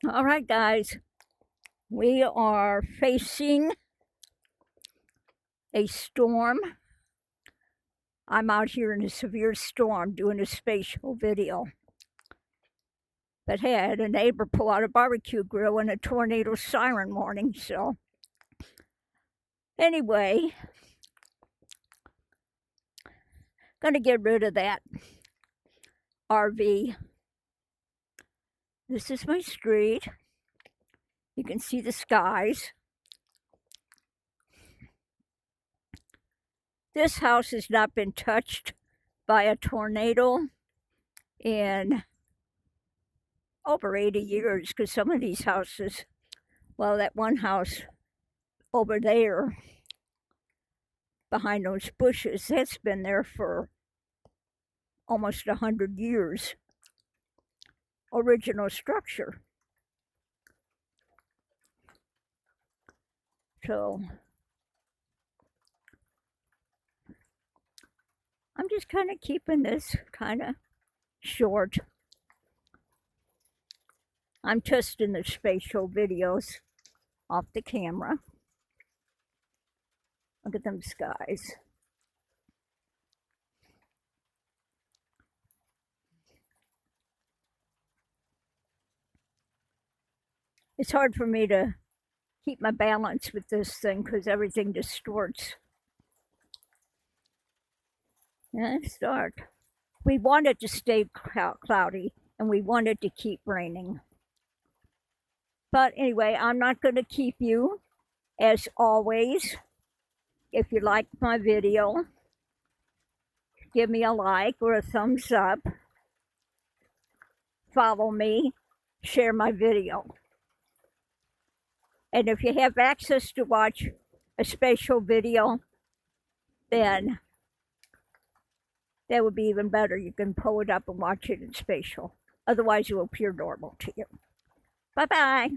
All right, guys, we are facing a storm. I'm out here in a severe storm doing a spatial video. But hey, I had a neighbor pull out a barbecue grill in a tornado siren warning, so anyway, gonna get rid of that RV. This is my street. You can see the skies. This house has not been touched by a tornado in over 80 years, because some of these houses, well, that one house over there behind those bushes, that's been there for almost 100 years. Original structure. So I'm just kind of keeping this kind of short. I'm testing the spatial videos off the camera. Look at them skies. It's hard for me to keep my balance with this thing because everything distorts. And it's dark. We want it to stay cloudy and we want it to keep raining. But anyway, I'm not going to keep you. As always, if you like my video, give me a like or a thumbs up. Follow me, share my video. And if you have access to watch a spatial video, then that would be even better. You can pull it up and watch it in spatial. Otherwise, it will appear normal to you. Bye-bye.